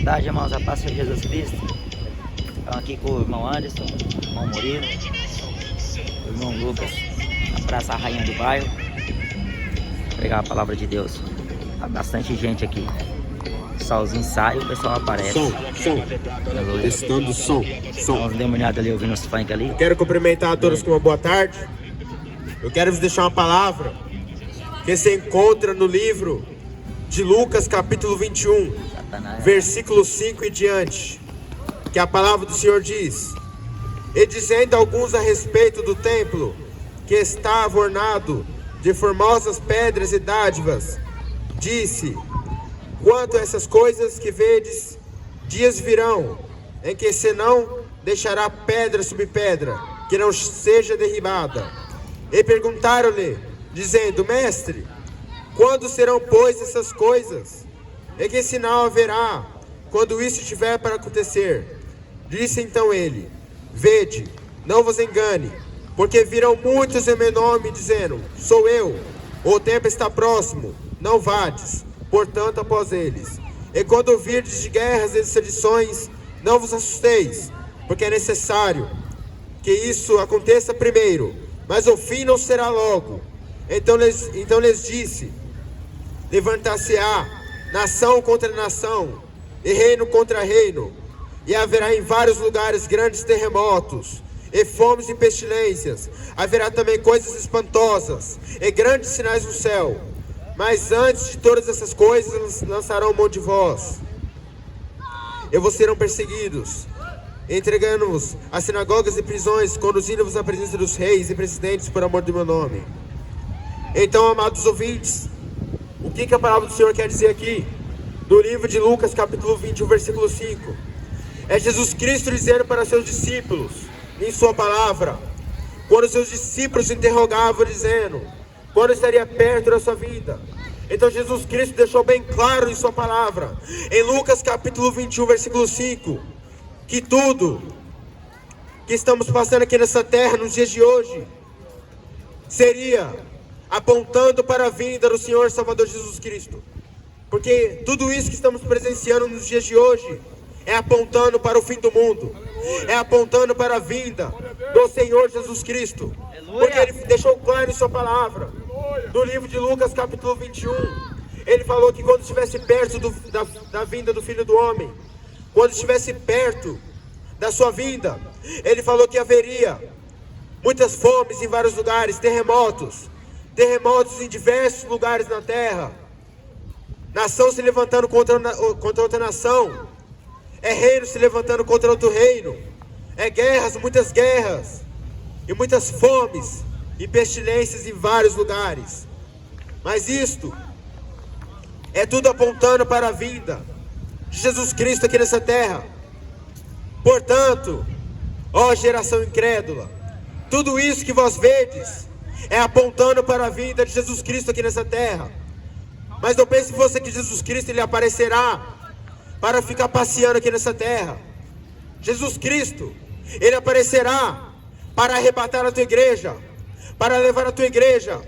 Boa tarde, irmãos. A paz de Jesus Cristo. Estamos aqui com o irmão Anderson, o irmão Murilo, o irmão Lucas, na Praça Rainha do Bairro. Pregar a palavra de Deus. Há bastante gente aqui. Solzinho sai, o pessoal aparece. Som. Testando som. Vamos dar uma olhada ali, ouvindo os funk ali. Quero cumprimentar a todos com uma boa tarde. Eu quero vos deixar uma palavra que se encontra no livro de Lucas, capítulo 21, versículo 5 e diante. Que a palavra do Senhor diz: e dizendo alguns a respeito do templo, que estava ornado de formosas pedras e dádivas, disse: quanto a essas coisas que vedes, dias virão, em que se não deixará pedra sobre pedra, que não seja derribada. E perguntaram-lhe, dizendo: mestre, quando serão, pois, essas coisas? E que sinal haverá, quando isso estiver para acontecer? Disse então ele: vede, não vos engane, porque virão muitos em meu nome, dizendo: sou eu, o tempo está próximo, não vades, portanto, após eles. E quando ouvirdes de guerras e sedições, não vos assusteis, porque é necessário que isso aconteça primeiro, mas o fim não será logo. Então lhes disse: levantar-se-á nação contra nação, e reino contra reino, e haverá em vários lugares grandes terremotos, e fomes e pestilências. Haverá também coisas espantosas, e grandes sinais no céu. Mas antes de todas essas coisas lançarão mão de vós, e vos serão perseguidos, entregando-vos às sinagogas e prisões, conduzindo-vos à presença dos reis e presidentes por amor do meu nome. Então, amados ouvintes, o que a palavra do Senhor quer dizer aqui? Do livro de Lucas, capítulo 21, versículo 5. É Jesus Cristo dizendo para seus discípulos, em sua palavra, quando seus discípulos se interrogavam, dizendo: quando estaria perto da sua vida? Então Jesus Cristo deixou bem claro em sua palavra, em Lucas capítulo 21, versículo 5, que tudo que estamos passando aqui nessa terra, nos dias de hoje, seria apontando para a vinda do Senhor Salvador Jesus Cristo. Porque tudo isso que estamos presenciando nos dias de hoje é apontando para o fim do mundo, é apontando para a vinda do Senhor Jesus Cristo. Porque Ele deixou claro em sua palavra, no livro de Lucas capítulo 21, Ele falou que quando estivesse perto da vinda do Filho do Homem, quando estivesse perto da sua vinda, Ele falou que haveria muitas fomes em vários lugares, terremotos em diversos lugares na terra, nação se levantando contra outra nação, é reino se levantando contra outro reino, é guerras, muitas guerras, e muitas fomes e pestilências em vários lugares. Mas isto é tudo apontando para a vinda de Jesus Cristo aqui nessa terra. Portanto, ó geração incrédula, tudo isso que vós vedes é apontando para a vinda de Jesus Cristo aqui nessa terra. Mas não pense você que Jesus Cristo ele aparecerá para ficar passeando aqui nessa terra. Jesus Cristo, Ele aparecerá para arrebatar a tua igreja, para levar a tua igreja,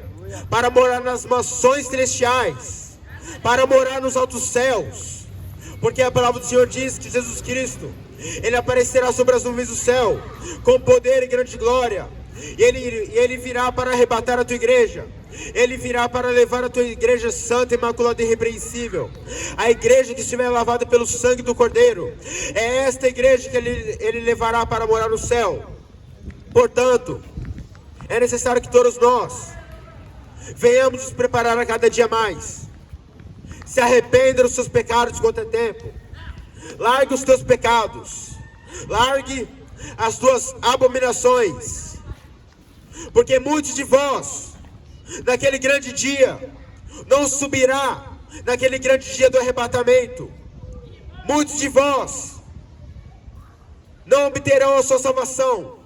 para morar nas mansões celestiais, para morar nos altos céus. Porque a palavra do Senhor diz que Jesus Cristo, Ele aparecerá sobre as nuvens do céu, com poder e grande glória. E ele virá para arrebatar a tua igreja. Ele virá para levar a tua igreja santa, imaculada e irrepreensível. A igreja que estiver lavada pelo sangue do Cordeiro. É esta igreja que ele levará para morar no céu. Portanto, é necessário que todos nós venhamos nos preparar a cada dia mais. Se arrependa dos seus pecados enquanto é tempo. Largue os teus pecados. Largue as tuas abominações. Porque muitos de vós, naquele grande dia, não subirá naquele grande dia do arrebatamento. Muitos de vós não obterão a sua salvação,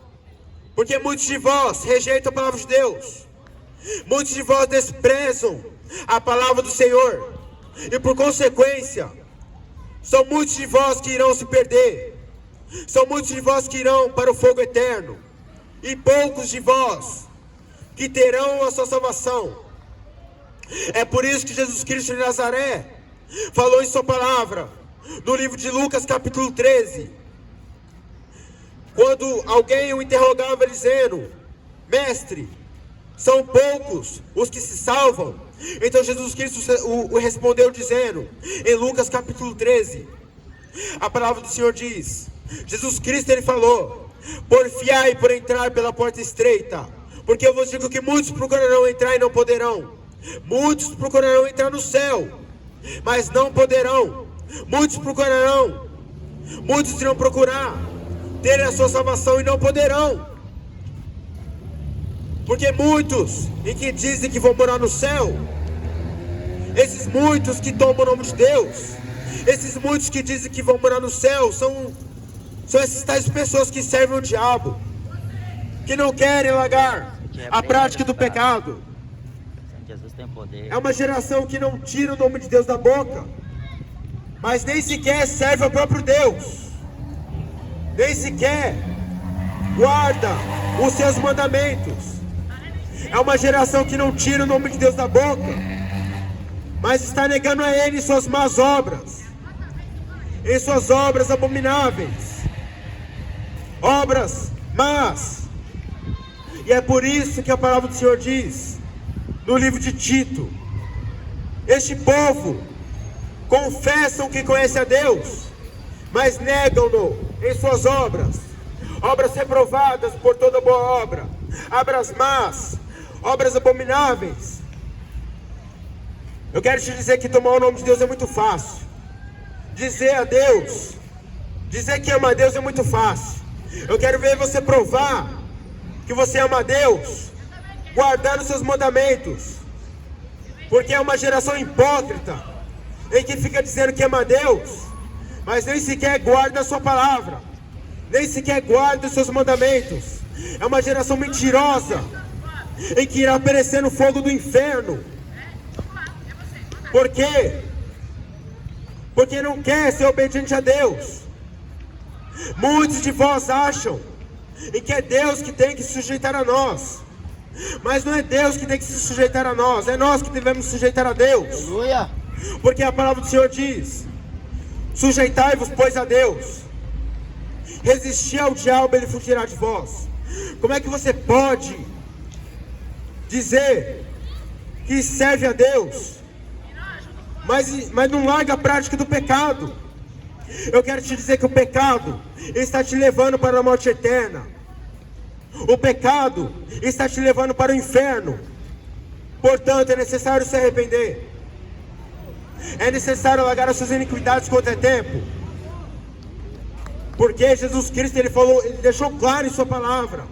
porque muitos de vós rejeitam a palavra de Deus. Muitos de vós desprezam a palavra do Senhor, e por consequência, são muitos de vós que irão se perder. São muitos de vós que irão para o fogo eterno, e poucos de vós que terão a sua salvação. É por isso que Jesus Cristo de Nazaré falou em sua palavra no livro de Lucas capítulo 13, quando alguém o interrogava dizendo: mestre, são poucos os que se salvam? Então Jesus Cristo o respondeu dizendo, em Lucas capítulo 13, a palavra do Senhor diz, Jesus Cristo ele falou: porfiai por entrar pela porta estreita, porque eu vos digo que muitos procurarão entrar e não poderão. Muitos procurarão entrar no céu, mas não poderão. Muitos procurarão, muitos irão procurar ter a sua salvação e não poderão. Porque muitos em que dizem que vão morar no céu, esses muitos que tomam o nome de Deus, esses muitos que dizem que vão morar no céu, são essas tais pessoas que servem o diabo, que não querem largar a prática do pecado. Jesus tem poder. É uma geração que não tira o nome de Deus da boca, mas nem sequer serve ao próprio Deus, nem sequer guarda os seus mandamentos. É uma geração que não tira o nome de Deus da boca, mas está negando a Ele em suas más obras, em suas obras abomináveis, obras más. E é por isso que a palavra do Senhor diz, no livro de Tito: este povo confessam que conhece a Deus, mas negam-no em suas obras, obras reprovadas por toda boa obra, obras más, obras abomináveis. Eu quero te dizer que tomar o nome de Deus é muito fácil. Dizer a Deus, dizer que ama a Deus é muito fácil. Eu quero ver você provar que você ama a Deus guardando seus mandamentos, porque é uma geração hipócrita em que fica dizendo que ama a Deus, mas nem sequer guarda a sua palavra, nem sequer guarda os seus mandamentos. É uma geração mentirosa em que irá perecer no fogo do inferno. Por quê? Porque não quer ser obediente a Deus. Muitos de vós acham em que é Deus que tem que se sujeitar a nós, mas não é Deus que tem que se sujeitar a nós, é nós que devemos sujeitar a Deus. Aleluia. Porque a palavra do Senhor diz: sujeitai-vos, pois, a Deus, resisti ao diabo, ele fugirá de vós. Como é que você pode dizer que serve a Deus, mas não larga a prática do pecado? Eu quero te dizer que o pecado está te levando para a morte eterna. O pecado está te levando para o inferno. Portanto, é necessário se arrepender. É necessário largar as suas iniquidades quanto é tempo. Porque Jesus Cristo, ele deixou claro em sua palavra,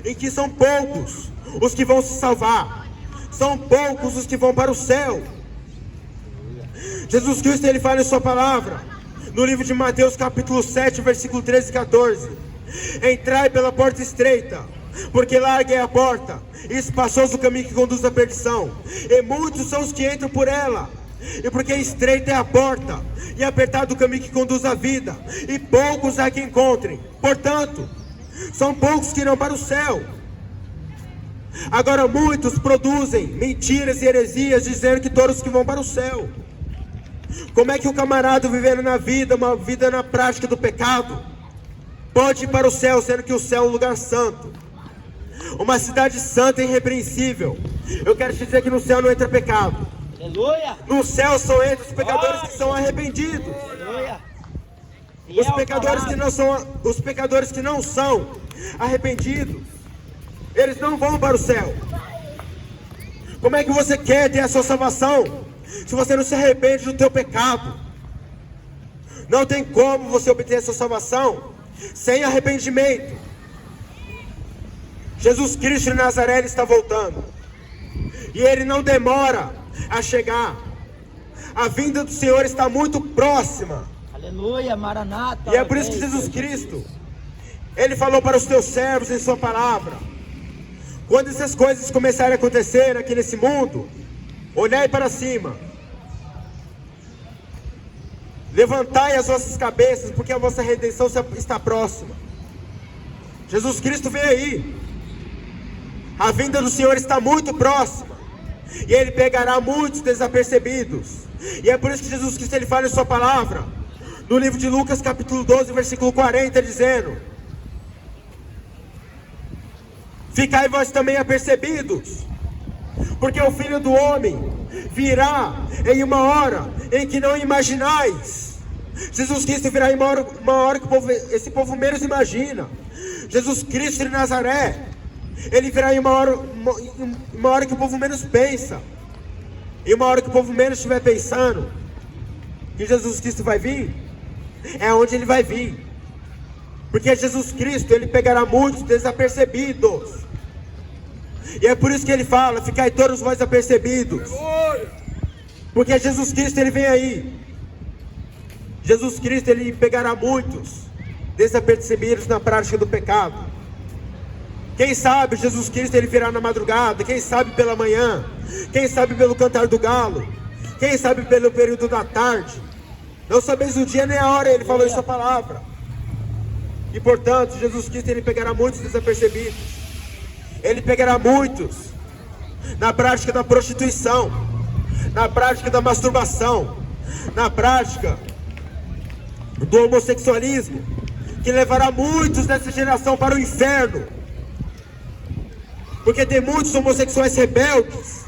em que são poucos os que vão se salvar, são poucos os que vão para o céu. Jesus Cristo, ele fala em sua palavra, no livro de Mateus capítulo 7, versículo 13 e 14: entrai pela porta estreita, porque larga é a porta, e espaçoso o caminho que conduz à perdição, e muitos são os que entram por ela. E porque estreita é a porta, e apertado o caminho que conduz à vida, e poucos há que encontrem. Portanto, são poucos que irão para o céu. Agora muitos produzem mentiras e heresias, dizendo que todos que vão para o céu. Como é que o camarada vivendo na vida, uma vida na prática do pecado, pode ir para o céu, sendo que o céu é um lugar santo, uma cidade santa e irrepreensível? Eu quero te dizer que no céu não entra pecado. Aleluia. No céu só entram os pecadores que são arrependidos. Aleluia. Os pecadores que não são arrependidos, eles não vão para o céu. Como é que você quer ter a sua salvação se você não se arrepende do teu pecado? Não tem como você obter a sua salvação sem arrependimento. Jesus Cristo de Nazaré, ele está voltando, e ele não demora a chegar. A vinda do Senhor está muito próxima. Aleluia, Maranata. E é por isso que Jesus Cristo, ele falou para os teus servos em sua palavra: quando essas coisas começarem a acontecer aqui nesse mundo, olhai para cima, levantai as vossas cabeças, porque a vossa redenção está próxima. Jesus Cristo vem aí. A vinda do Senhor está muito próxima, e ele pegará muitos desapercebidos. E é por isso que Jesus Cristo, ele fala em sua palavra: no livro de Lucas capítulo 12, versículo 40, dizendo: ficai vós também apercebidos, porque o Filho do Homem virá em uma hora em que não imaginais. Jesus Cristo virá em uma hora que esse povo menos imagina. Jesus Cristo de Nazaré, Ele virá em uma hora que o povo menos pensa. Em uma hora que o povo menos estiver pensando que Jesus Cristo vai vir, é onde Ele vai vir. Porque Jesus Cristo, Ele pegará muitos desapercebidos. E é por isso que Ele fala: ficai todos vós apercebidos. Porque Jesus Cristo, Ele vem aí. Jesus Cristo, Ele pegará muitos desapercebidos na prática do pecado. Quem sabe Jesus Cristo, Ele virá na madrugada. Quem sabe pela manhã. Quem sabe pelo cantar do galo. Quem sabe pelo período da tarde. Não sabeis o dia nem a hora, Ele falou em sua palavra. E portanto, Jesus Cristo, Ele pegará muitos desapercebidos. Ele pegará muitos na prática da prostituição, na prática da masturbação, na prática do homossexualismo, que levará muitos dessa geração para o inferno. Porque tem muitos homossexuais rebeldes,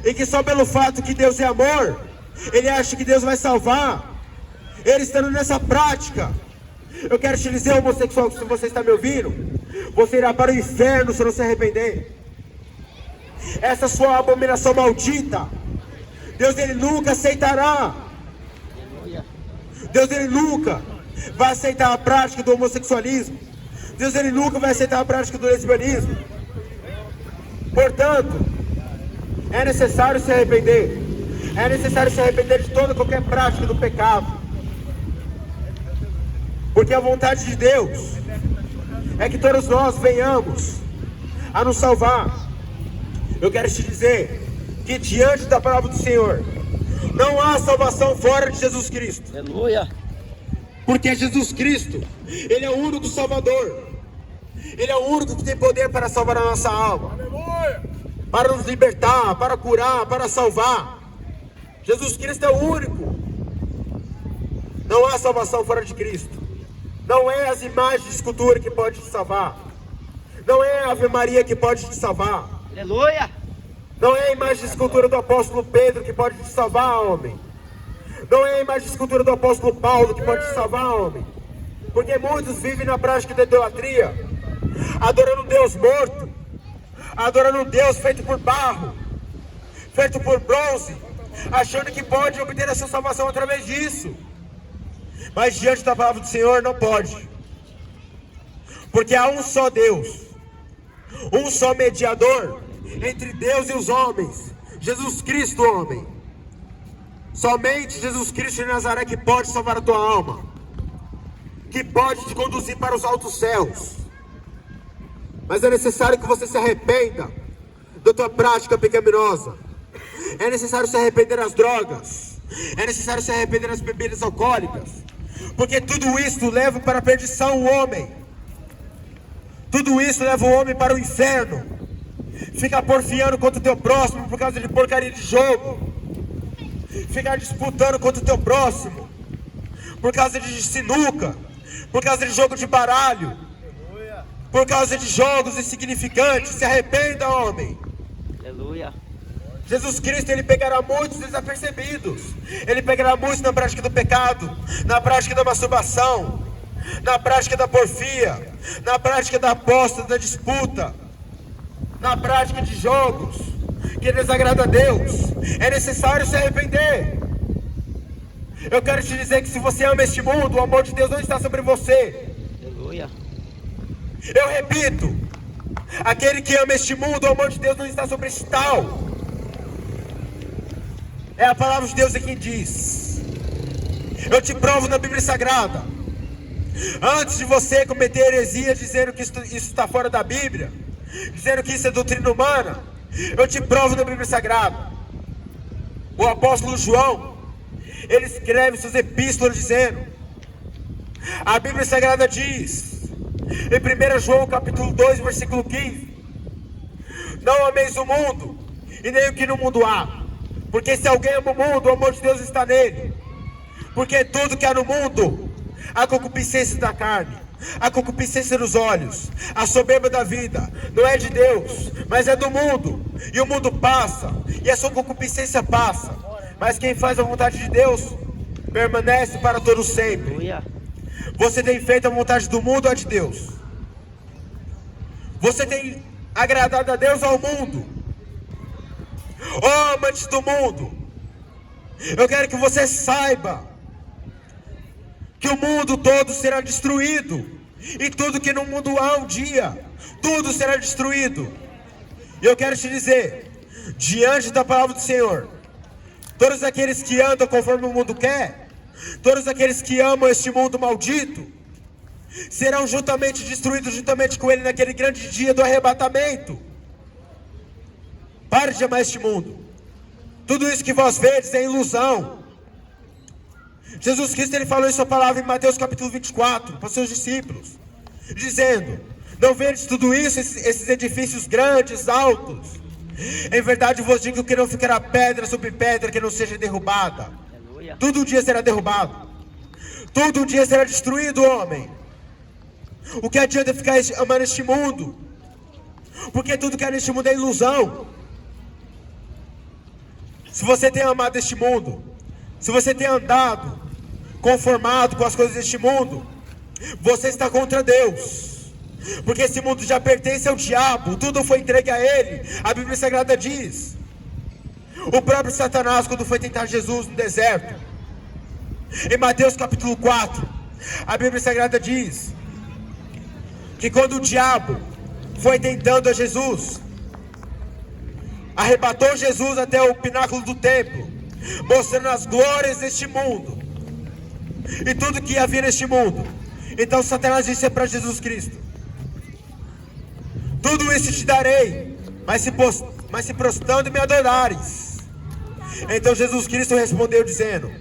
e que só pelo fato que Deus é amor, ele acha que Deus vai salvar, ele estando nessa prática. Eu quero te dizer, homossexual, se você está me ouvindo, você irá para o inferno se não se arrepender. Essa sua abominação maldita, Deus, Ele nunca aceitará. Deus, Ele nunca vai aceitar a prática do homossexualismo. Deus, Ele nunca vai aceitar a prática do lesbianismo. Portanto, é necessário se arrepender. É necessário se arrepender de toda qualquer prática do pecado. Porque a vontade de Deus é que todos nós venhamos a nos salvar. Eu quero te dizer que diante da palavra do Senhor não há salvação fora de Jesus Cristo. Aleluia. Porque Jesus Cristo, Ele é o único Salvador. Ele é o único que tem poder para salvar a nossa alma. Aleluia. Para nos libertar, para curar, para salvar. Jesus Cristo é o único. Não há salvação fora de Cristo. Não é as imagens de escultura que pode te salvar. Não é a Ave Maria que pode te salvar. Aleluia. Não é a imagem de escultura do apóstolo Pedro que pode te salvar, homem. Não é a imagem de escultura do apóstolo Paulo que pode te salvar, homem. Porque muitos vivem na prática da idolatria, adorando um Deus morto, adorando um Deus feito por barro, feito por bronze, achando que pode obter a sua salvação através disso. Mas diante da palavra do Senhor não pode. Porque há um só Deus, um só mediador entre Deus e os homens, Jesus Cristo, homem. Somente Jesus Cristo de Nazaré que pode salvar a tua alma, que pode te conduzir para os altos céus. Mas é necessário que você se arrependa da tua prática pecaminosa. É necessário se arrepender das drogas. É necessário se arrepender das bebidas alcoólicas. Porque tudo isso leva para a perdição o homem. Tudo isso leva o homem para o inferno. Fica porfiando contra o teu próximo por causa de porcaria de jogo. Ficar disputando contra o teu próximo por causa de sinuca, por causa de jogo de baralho, por causa de jogos insignificantes. Se arrependa, homem. Aleluia. Jesus Cristo, Ele pegará muitos desapercebidos. Ele pegará muitos na prática do pecado, na prática da masturbação, na prática da porfia, na prática da aposta, da disputa, na prática de jogos que desagrada a Deus. É necessário se arrepender. Eu quero te dizer que se você ama este mundo, o amor de Deus não está sobre você. Aleluia. Eu repito, aquele que ama este mundo, o amor de Deus não está sobre este tal. É a palavra de Deus é quem diz. Eu te provo na Bíblia Sagrada. Antes de você cometer heresia dizendo que isso está fora da Bíblia, dizendo que isso é doutrina humana, eu te provo na Bíblia Sagrada. O apóstolo João, ele escreve suas epístolas dizendo, a Bíblia Sagrada diz, em 1 João capítulo 2, versículo 15, não ameis o mundo, e nem o que no mundo há, porque se alguém ama o mundo, o amor de Deus está nele. Porque tudo que há no mundo, a concupiscência da carne, a concupiscência dos olhos, a soberba da vida, não é de Deus, mas é do mundo. E o mundo passa, e a sua concupiscência passa. Mas quem faz a vontade de Deus, permanece para todo sempre. Aleluia. Você tem feito a vontade do mundo ou a de Deus? Você tem agradado a Deus ou ao mundo? Oh, amantes do mundo, eu quero que você saiba que o mundo todo será destruído, e tudo que no mundo há um dia, tudo será destruído. E eu quero te dizer, diante da palavra do Senhor, todos aqueles que andam conforme o mundo quer, todos aqueles que amam este mundo maldito, serão juntamente destruídos juntamente com ele naquele grande dia do arrebatamento. Pare de amar este mundo. Tudo isso que vós vedes é ilusão. Jesus Cristo, ele falou em sua palavra em Mateus capítulo 24 para os seus discípulos, dizendo: não vedes tudo isso, esses edifícios grandes, altos? Em verdade vos digo que não ficará pedra sobre pedra que não seja derrubada. Aleluia. Tudo um dia será derrubado, tudo um dia será destruído, homem. O que adianta ficar amando este mundo? Porque tudo que há neste mundo é ilusão. Se você tem amado este mundo, se você tem andado conformado com as coisas deste mundo, você está contra Deus. Porque esse mundo já pertence ao diabo, tudo foi entregue a ele. A Bíblia Sagrada diz, o próprio Satanás, quando foi tentar Jesus no deserto, em Mateus capítulo 4, a Bíblia Sagrada diz que quando o diabo foi tentando a Jesus, arrebatou Jesus até o pináculo do templo, mostrando as glórias deste mundo e tudo que havia neste mundo. Então Satanás disse para Jesus Cristo: tudo isso te darei, mas se prostrando me adorares. Então Jesus Cristo respondeu dizendo: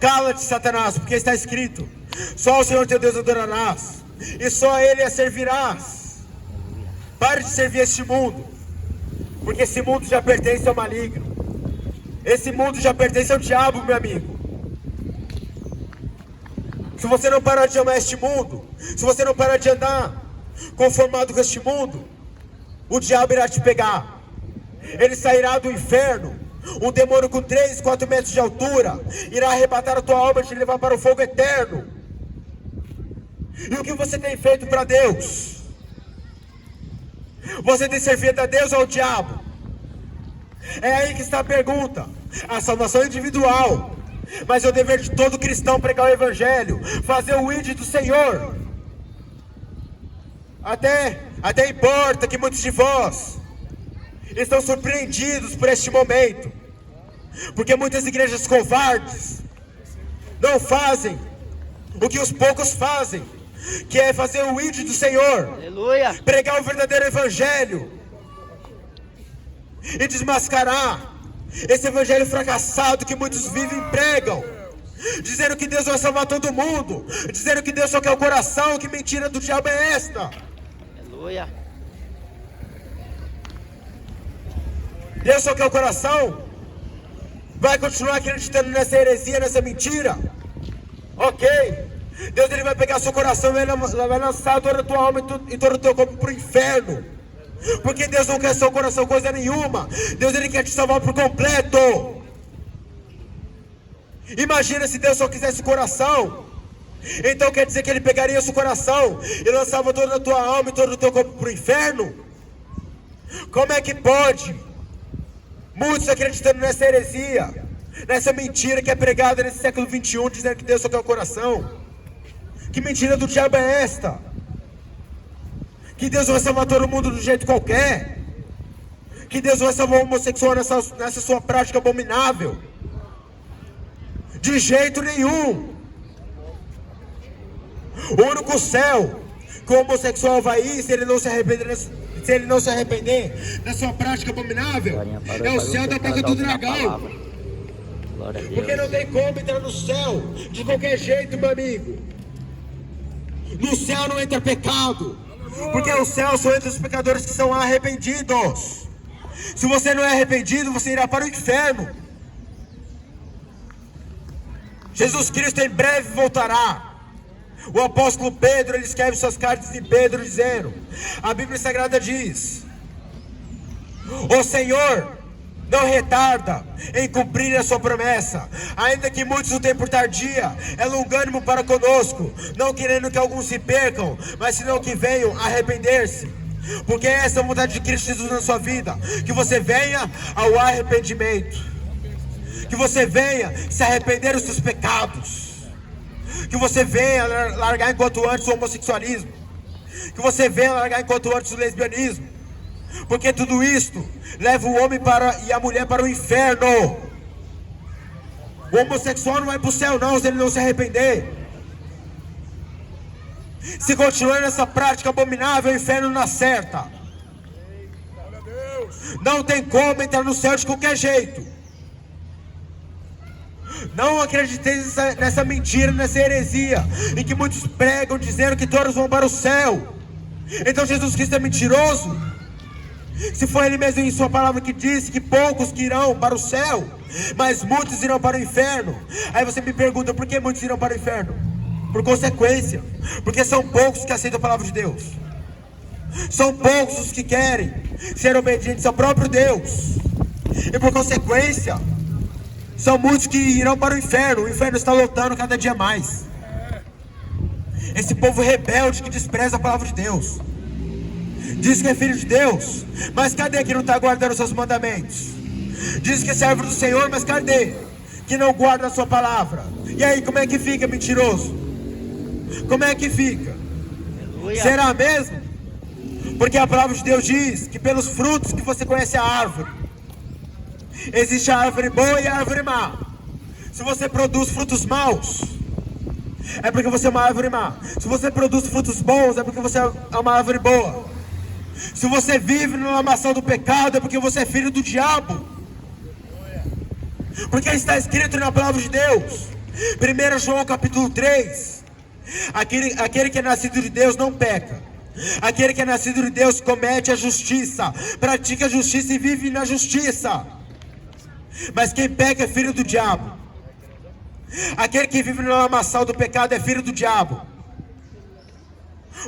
cala-te, Satanás, porque está escrito: só o Senhor teu Deus adorarás, e só a Ele a servirás. Pare de servir este mundo, porque esse mundo já pertence ao maligno. Esse mundo já pertence ao diabo, meu amigo. Se você não parar de amar este mundo, se você não parar de andar conformado com este mundo, o diabo irá te pegar. Ele sairá do inferno, um demônio com 3, 4 metros de altura, irá arrebatar a tua alma e te levar para o fogo eterno. E o que você tem feito para Deus? Você tem servido a Deus ou ao diabo? É aí que está a pergunta. A salvação é individual, mas é o dever de todo cristão pregar o evangelho, fazer o ID do Senhor. Até importa que muitos de vós estão surpreendidos por este momento, porque muitas igrejas covardes não fazem o que os poucos fazem, que é fazer o ID do Senhor. Aleluia. Pregar o verdadeiro evangelho e desmascarar esse evangelho fracassado que muitos vivem e pregam, dizendo que Deus vai salvar todo mundo, dizendo que Deus só quer o coração. Que mentira do diabo é esta? Aleluia. Deus só quer o coração? Vai continuar acreditando nessa heresia, nessa mentira? Ok. Deus, ele vai pegar seu coração e vai lançar toda a tua alma e todo o teu corpo para o inferno. Porque Deus não quer seu coração coisa nenhuma. Deus, ele quer te salvar por completo. Imagina se Deus só quisesse o coração. Então quer dizer que ele pegaria seu coração e lançava toda a tua alma e todo o teu corpo para o inferno? Como é que pode? Muitos acreditando nessa heresia, nessa mentira que é pregada nesse século 21, dizendo que Deus só quer o coração. Que mentira do diabo é esta? Que Deus vai salvar todo mundo do jeito qualquer? Que Deus vai salvar o homossexual nessa sua prática abominável? De jeito nenhum. O único céu que o homossexual vai ir, se ele não se arrepender da sua prática abominável, é o céu da boca do dragão. Porque não tem como entrar no céu de qualquer jeito, meu amigo. No céu não entra pecado, porque o céu só entra os pecadores que são arrependidos. Se você não é arrependido, você irá para o inferno. Jesus Cristo em breve voltará. O apóstolo Pedro, ele escreve suas cartas em Pedro dizendo, a Bíblia Sagrada diz, o Senhor não retarda em cumprir a sua promessa, ainda que muitos o tenham por tardia, é longânimo para conosco, não querendo que alguns se percam, mas senão que venham a arrepender-se. Porque essa é a vontade de Cristo Jesus na sua vida, que você venha ao arrependimento, que você venha se arrepender dos seus pecados, que você venha largar enquanto antes o homossexualismo, que você venha largar enquanto antes o lesbianismo, porque tudo isto leva o homem e a mulher para o inferno. O homossexual não vai para o céu não, se ele não se arrepender. Se continuar nessa prática abominável, o inferno não acerta. Não tem como entrar no céu de qualquer jeito. Não acrediteis nessa mentira, nessa heresia, em que muitos pregam dizendo que todos vão para o céu. Então Jesus Cristo é mentiroso? Se foi Ele mesmo em sua palavra que disse que poucos que irão para o céu, mas muitos irão para o inferno. Aí você me pergunta, por que muitos irão para o inferno? Por consequência, porque são poucos que aceitam a palavra de Deus. São poucos os que querem ser obedientes ao próprio Deus. E por consequência, são muitos que irão para o inferno. O inferno está lotando cada dia mais. Esse povo rebelde que despreza a palavra de Deus, diz que é filho de Deus, mas cadê que não está guardando os seus mandamentos? Diz que é servo do Senhor, mas cadê que não guarda a sua palavra? E aí, como é que fica, mentiroso? Como é que fica? Aleluia. Será mesmo? Porque a palavra de Deus diz que pelos frutos que você conhece a árvore. Existe a árvore boa e a árvore má. Se você produz frutos maus, é porque você é uma árvore má. Se você produz frutos bons, é porque você é uma árvore boa. Se você vive na lamação do pecado, é porque você é filho do diabo. Porque está escrito na palavra de Deus, 1 João capítulo 3, aquele que é nascido de Deus não peca. Aquele que é nascido de Deus comete a justiça, pratica a justiça e vive na justiça. Mas quem peca é filho do diabo. Aquele que vive na lamação do pecado é filho do diabo.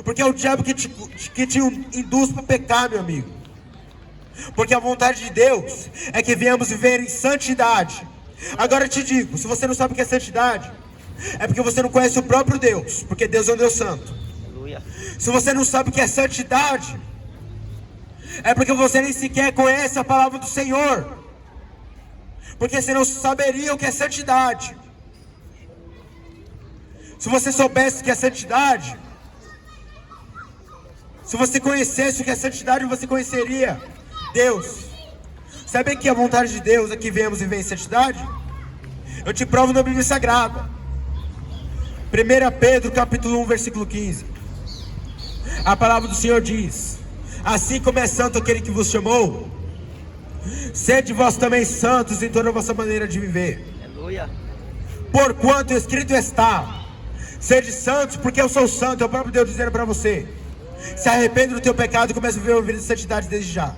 Porque é o diabo que te induz para pecar, meu amigo. Porque a vontade de Deus é que venhamos viver em santidade. Agora eu te digo, se você não sabe o que é santidade, é porque você não conhece o próprio Deus. Porque Deus é um Deus santo. Aleluia. Se você não sabe o que é santidade, é porque você nem sequer conhece a palavra do Senhor. Porque você não saberia o que é santidade. Se você soubesse o que é santidade, se você conhecesse o que é santidade, você conheceria Deus. Sabe que a vontade de Deus é que venhamos viver em santidade? Eu te provo na Bíblia Sagrada. 1 Pedro capítulo 1, versículo 15. A palavra do Senhor diz: assim como é santo aquele que vos chamou, sede vós também santos em toda a vossa maneira de viver. Aleluia. Porquanto escrito está: sede santos, porque eu sou santo. É o próprio Deus dizendo para você: se arrepende do teu pecado e comece a viver uma vida de santidade desde já.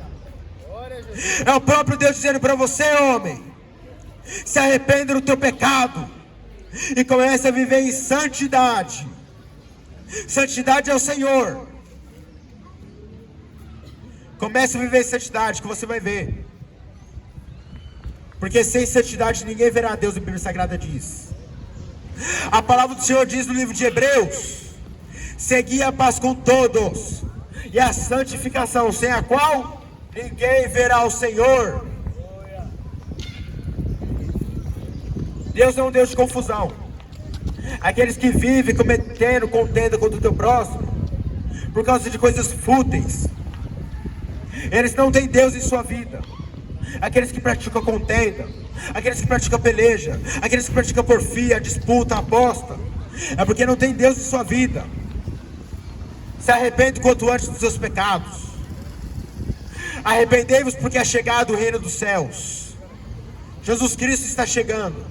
É o próprio Deus dizendo para você, homem: se arrepende do teu pecado e comece a viver em santidade. Santidade é o Senhor. Comece a viver em santidade, que você vai ver. Porque sem santidade ninguém verá a Deus, a Bíblia Sagrada diz. A palavra do Senhor diz no livro de Hebreus: segui a paz com todos e a santificação, sem a qual ninguém verá o Senhor. Deus é um Deus de confusão. Aqueles que vivem cometendo contenda contra o teu próximo por causa de coisas fúteis, eles não têm Deus em sua vida. Aqueles que praticam contenda, aqueles que praticam peleja, aqueles que praticam porfia, disputa, aposta, é porque não tem Deus em sua vida. Se arrepende quanto antes dos seus pecados. Arrependei-vos, porque é chegado o reino dos céus. Jesus Cristo está chegando.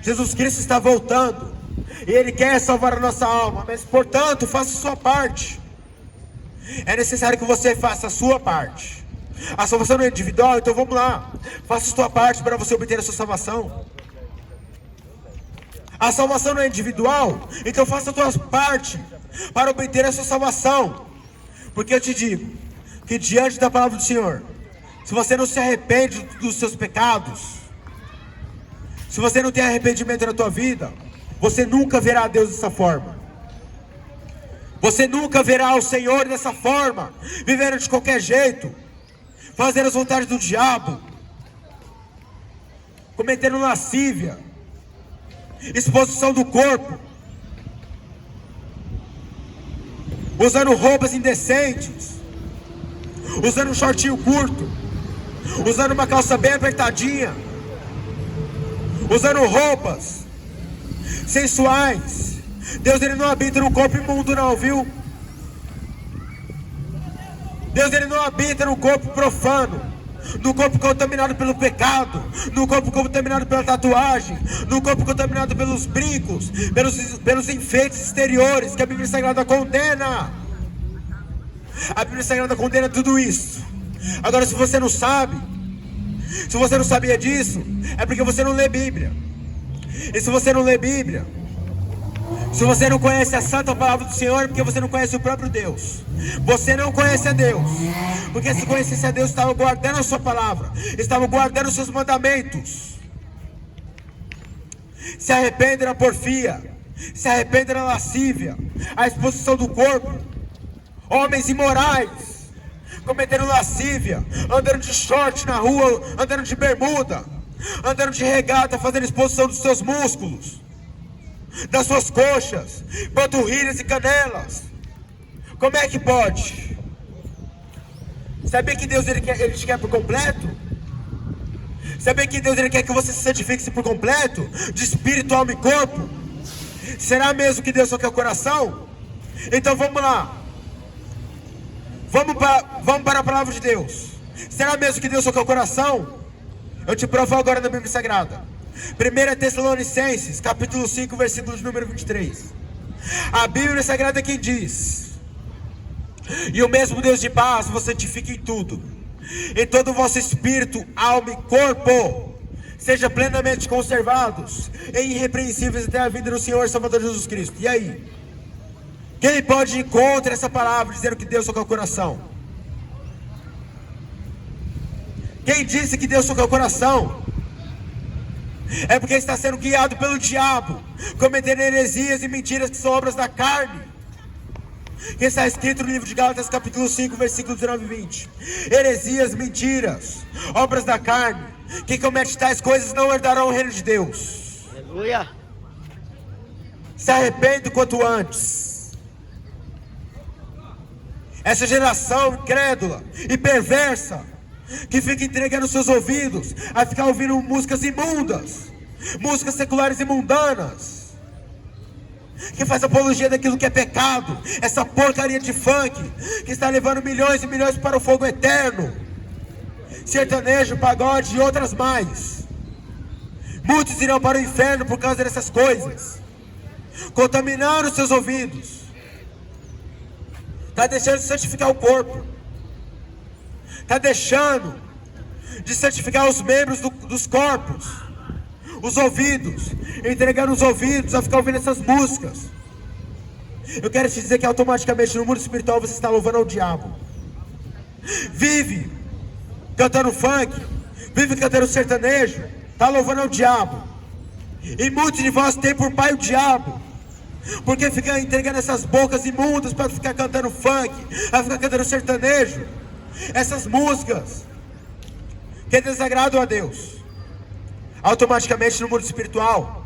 Jesus Cristo está voltando. E Ele quer salvar a nossa alma. Mas, portanto, faça a sua parte. É necessário que você faça a sua parte. A salvação não é individual, então vamos lá. Faça a sua parte para você obter a sua salvação. A salvação não é individual, então faça a tua parte para obter a sua salvação. Porque eu te digo que diante da palavra do Senhor, se você não se arrepende dos seus pecados, se você não tem arrependimento na tua vida, você nunca verá Deus dessa forma. Você nunca verá o Senhor dessa forma, vivendo de qualquer jeito, fazendo as vontades do diabo, cometendo lascívia, exposição do corpo, usando roupas indecentes, usando um shortinho curto, usando uma calça bem apertadinha, usando roupas sensuais. Deus, ele não habita no corpo imundo não, viu? Deus, ele não habita no corpo profano, no corpo contaminado pelo pecado, no corpo contaminado pela tatuagem, no corpo contaminado pelos brincos, pelos enfeites exteriores que a Bíblia Sagrada condena. A Bíblia Sagrada condena tudo isso. Agora, se você não sabe, se você não sabia disso, é porque você não lê Bíblia. E se você não lê Bíblia, se você não conhece a santa palavra do Senhor, é porque você não conhece o próprio Deus. Você não conhece a Deus, porque se conhecesse a Deus, estava guardando a sua palavra, estava guardando os seus mandamentos. Se arrependa da porfia, se arrependa da lascívia, a exposição do corpo. Homens imorais, cometendo lascívia, andando de short na rua, andando de bermuda, andando de regata, fazendo exposição dos seus músculos, das suas coxas, panturrilhas e canelas. Como é que pode? Sabia que Deus ele te quer por completo? Sabia que Deus ele quer que você se santifique por completo, de espírito, alma e corpo? Será mesmo que Deus só quer o coração? Então vamos lá. Vamos para a palavra de Deus. Será mesmo que Deus só quer o coração? Eu te provo agora na Bíblia Sagrada. 1 Tessalonicenses, capítulo 5, versículo de número 23. A Bíblia Sagrada é quem diz: e o mesmo Deus de paz vos santifique em tudo, em todo o vosso espírito, alma e corpo, seja plenamente conservados e irrepreensíveis até a vinda do Senhor Salvador Jesus Cristo. E aí? Quem pode ir contra essa palavra, dizendo que Deus só quer o coração? Quem disse que Deus só quer o coração? É porque está sendo guiado pelo diabo, cometendo heresias e mentiras que são obras da carne, que está escrito no livro de Gálatas capítulo 5, versículos 19 e 20. Heresias, mentiras, obras da carne. Quem comete tais coisas não herdarão o reino de Deus. Aleluia. Se arrepende quanto antes. Essa geração incrédula e perversa, que fica entregando seus ouvidos a ficar ouvindo músicas imundas, músicas seculares e mundanas, que faz apologia daquilo que é pecado, essa porcaria de funk, que está levando milhões e milhões para o fogo eterno, sertanejo, pagode e outras mais. Muitos irão para o inferno por causa dessas coisas, contaminando seus ouvidos. Está deixando de santificar o corpo, está deixando de santificar os membros dos corpos, os ouvidos, entregando os ouvidos a ficar ouvindo essas músicas. Eu quero te dizer que automaticamente no mundo espiritual você está louvando ao diabo. Vive cantando funk, vive cantando sertanejo, está louvando ao diabo. E muitos de vós têm por pai o diabo, porque fica entregando essas bocas imundas para ficar cantando funk, para ficar cantando sertanejo, essas músicas que desagradam a Deus. Automaticamente no mundo espiritual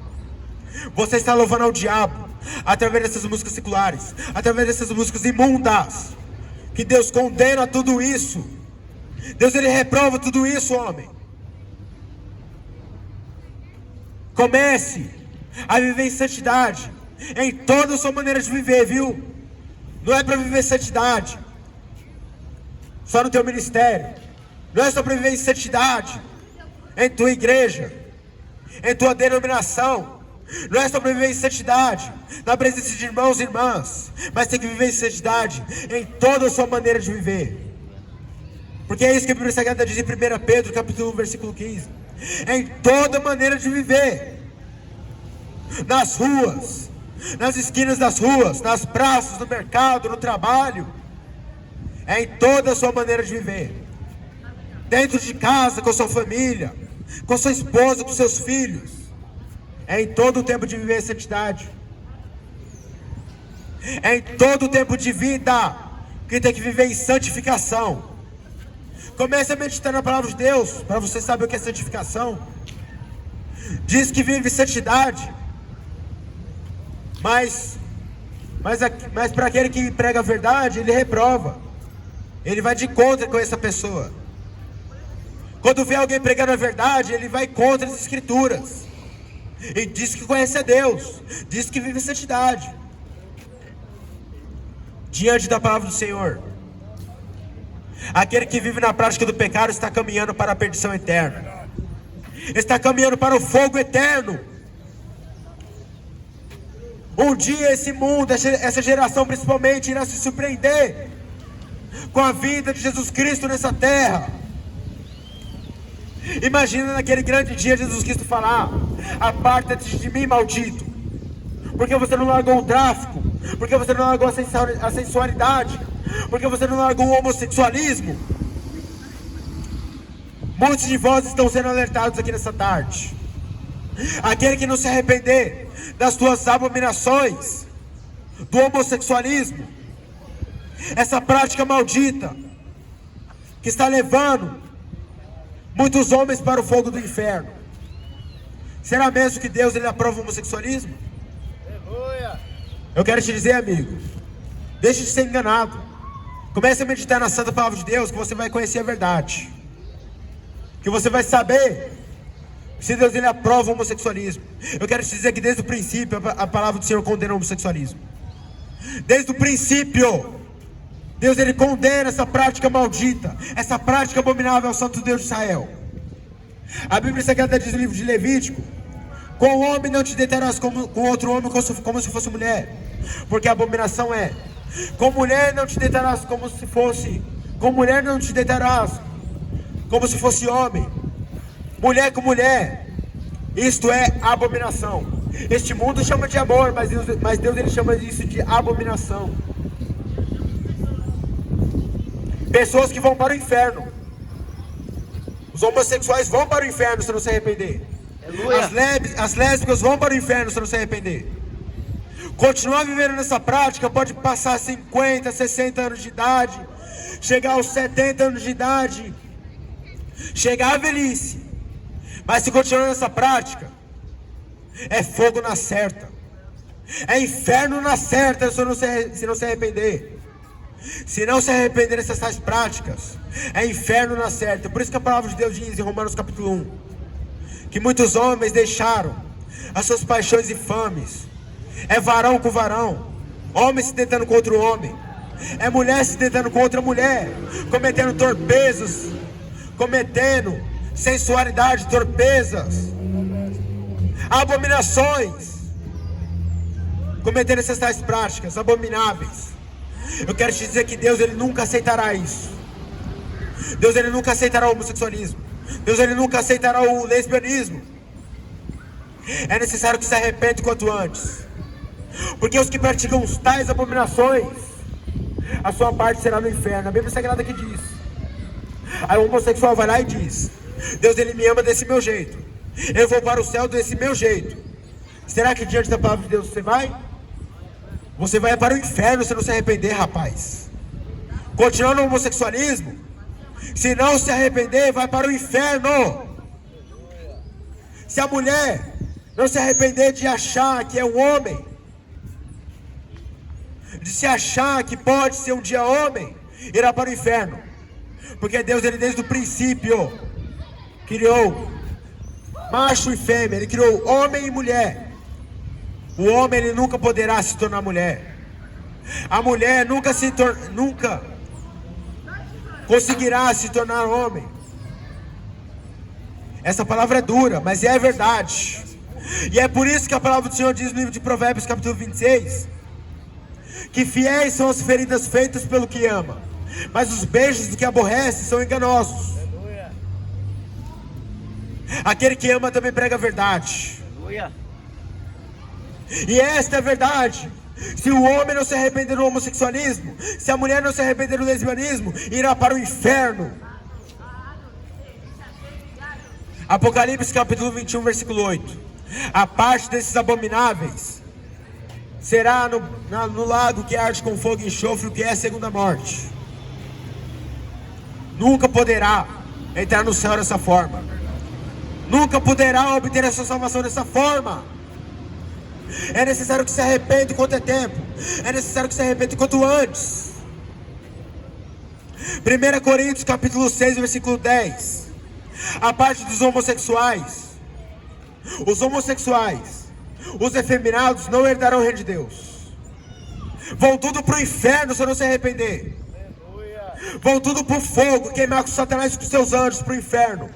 você está louvando ao diabo, através dessas músicas seculares, através dessas músicas imundas, que Deus condena tudo isso. Deus ele reprova tudo isso, homem. Comece a viver em santidade em toda a sua maneira de viver, viu? Não é para viver santidade só no teu ministério, não é só para viver em santidade em tua igreja, em tua denominação, não é só para viver em santidade na presença de irmãos e irmãs, mas tem que viver em santidade em toda a sua maneira de viver. Porque é isso que a Bíblia Sagrada diz em 1 Pedro capítulo 1, versículo 15. Em toda maneira de viver. nas ruas, nas esquinas das ruas, nas praças, no mercado, no trabalho. É em toda a sua maneira de viver. Dentro de casa, com a sua família, com a sua esposa, com seus filhos. É em todo o tempo de viver em santidade. É em todo o tempo de vida que tem que viver em santificação. Comece a meditar na palavra de Deus, para você saber o que é santificação. Diz que vive em santidade, mas para aquele que prega a verdade, ele reprova. Ele vai de contra com essa pessoa. Quando vê alguém pregando a verdade, ele vai contra as escrituras. E diz que conhece a Deus, diz que vive em santidade. Diante da palavra do Senhor, aquele que vive na prática do pecado está caminhando para a perdição eterna. Está caminhando para o fogo eterno. Um dia esse mundo, essa geração principalmente, irá se surpreender com a vida de Jesus Cristo nessa terra. Imagina naquele grande dia Jesus Cristo falar: aparta-te de mim, maldito, porque você não largou o tráfico, porque você não largou a sensualidade, porque você não largou o homossexualismo. Muitos de vós estão sendo alertados aqui nessa tarde. Aquele que não se arrepender das suas abominações, do homossexualismo, essa prática maldita que está levando muitos homens para o fogo do inferno. Será mesmo que Deus ele aprova o homossexualismo? Eu quero te dizer, amigo, deixe de ser enganado. Comece a meditar na santa palavra de Deus, que você vai conhecer a verdade, que você vai saber se Deus ele aprova o homossexualismo. Eu quero te dizer que desde o princípio a palavra do Senhor condena o homossexualismo. Desde o princípio Deus ele condena essa prática maldita, essa prática abominável ao santo Deus de Israel. A Bíblia Sagrada diz no livro de Levítico: com o homem não te deitarás com outro homem como se fosse mulher, porque a abominação é. Com mulher não te deitarás como se fosse. Com mulher não te deitarás como se fosse homem. Mulher com mulher, isto é abominação. Este mundo chama de amor, mas Deus ele chama isso de abominação. Pessoas que vão para o inferno. Os homossexuais vão para o inferno se não se arrepender. As lésbicas vão para o inferno se não se arrepender. Continuar vivendo nessa prática pode passar 50, 60 anos de idade, chegar aos 70 anos de idade, chegar à velhice. Mas se continuar nessa prática, é fogo na certa, é inferno na certa se não se arrepender. Se não se arrepender dessas tais práticas, é inferno na certa. Por isso que a palavra de Deus diz em Romanos capítulo 1 que muitos homens deixaram as suas paixões infames. É varão com varão, homem se tentando com outro homem, é mulher se tentando com outra mulher, cometendo torpezas, cometendo sensualidade, torpezas, abominações, cometendo essas tais práticas abomináveis. Eu quero te dizer que Deus ele nunca aceitará isso. Deus ele nunca aceitará o homossexualismo. Deus ele nunca aceitará o lesbianismo. É necessário que se arrependa quanto antes, porque os que praticam tais abominações, a sua parte será no inferno. A Bíblia Sagrada que diz. Aí o homossexual vai lá e diz: Deus ele me ama desse meu jeito, eu vou para o céu desse meu jeito. Será que diante da palavra de Deus você vai? Você vai para o inferno se não se arrepender, rapaz. Continuando no homossexualismo, se não se arrepender, vai para o inferno. Se a mulher não se arrepender de achar que é um homem, de se achar que pode ser um dia homem, irá para o inferno. Porque Deus ele desde o princípio criou macho e fêmea, ele criou homem e mulher. O homem ele nunca poderá se tornar mulher. A mulher nunca conseguirá se tornar homem. Essa palavra é dura, mas é verdade. E é por isso que a palavra do Senhor diz no livro de Provérbios capítulo 26 que fiéis são as feridas feitas pelo que ama, mas os beijos do que aborrece são enganosos. Aquele que ama também prega a verdade. E esta é a verdade. Se o homem não se arrepender do homossexualismo, se a mulher não se arrepender do lesbianismo, irá para o inferno. Apocalipse capítulo 21, versículo 8. A parte desses abomináveis será no lago que arde com fogo e enxofre, o que é a segunda morte. Nunca poderá entrar no céu dessa forma. Nunca poderá obter a sua salvação dessa forma. É necessário que se arrependa enquanto é tempo. É necessário que se arrependa enquanto antes. 1 Coríntios capítulo 6, versículo 10. A parte dos homossexuais. Os homossexuais, os efeminados não herdarão o reino de Deus. Vão tudo para o inferno se não se arrepender. Vão tudo para o fogo, queimar com Satanás e com seus anjos para o inferno.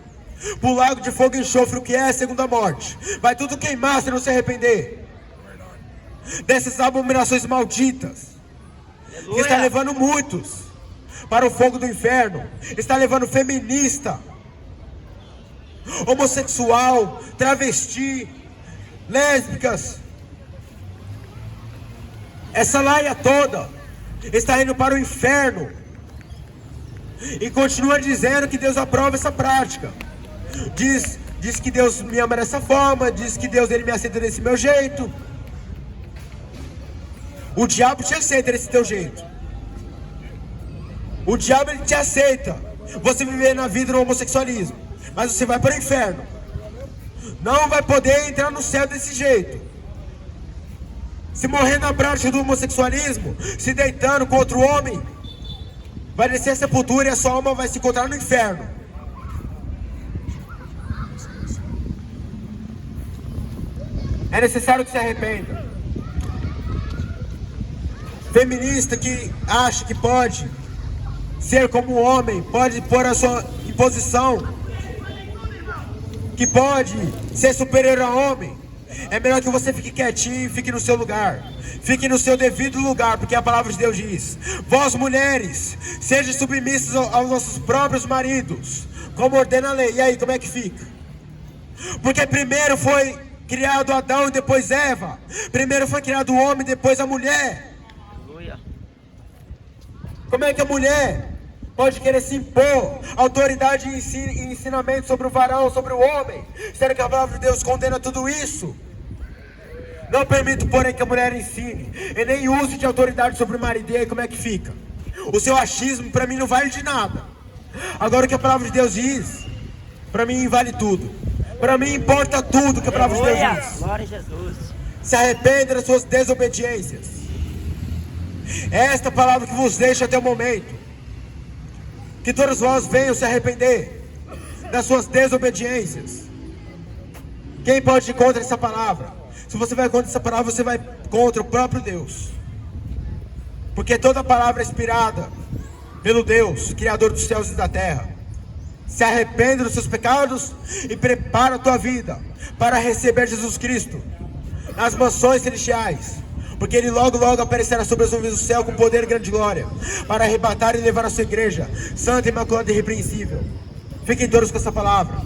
Para o lago de fogo e enxofre, o que é a segunda morte. Vai tudo queimar se não se arrepender dessas abominações malditas. Que está levando muitos para o fogo do inferno. Está levando feminista, homossexual, travesti, lésbicas, essa laia toda está indo para o inferno. E continua dizendo que Deus aprova essa prática. Diz que Deus me ama dessa forma. Diz que Deus ele me aceita desse meu jeito. O diabo te aceita desse teu jeito. O diabo ele te aceita você viver na vida no homossexualismo, mas você vai para o inferno. Não vai poder entrar no céu desse jeito. Se morrer na prática do homossexualismo, se deitando com outro homem, vai descer a sepultura e a sua alma vai se encontrar no inferno. É necessário que se arrependa. Feminista que acha que pode ser como um homem, pode pôr a sua imposição, que pode ser superior ao homem, é melhor que você fique quietinho e fique no seu lugar. Fique no seu devido lugar, porque a palavra de Deus diz: vós mulheres, sejam submissas aos nossos próprios maridos, como ordena a lei. E aí, como é que fica? Porque primeiro foi criado Adão e depois Eva. Primeiro foi criado o homem, depois a mulher. Como é que a mulher pode querer se impor autoridade e ensinamento sobre o varão, sobre o homem, sendo que a palavra de Deus condena tudo isso? Não permito, porém, que a mulher ensine e nem use de autoridade sobre o marido. E aí, como é que fica? O seu achismo para mim não vale de nada. Agora o que a palavra de Deus diz, para mim vale tudo. Para mim importa tudo que a palavra de Deus diz. Glória a Jesus. Se arrependa das suas desobediências. Esta palavra que vos deixo até o momento. Que todos vós venham se arrepender das suas desobediências. Quem pode ir contra essa palavra? Se você vai contra essa palavra, você vai contra o próprio Deus. Porque toda palavra é inspirada pelo Deus, Criador dos céus e da terra. Se arrependa dos seus pecados e prepara a tua vida para receber Jesus Cristo nas mansões celestiais. Porque ele logo aparecerá sobre as nuvens do céu com poder e grande glória, para arrebatar e levar a sua igreja santa, imaculada e irrepreensível. Fiquem todos com essa palavra.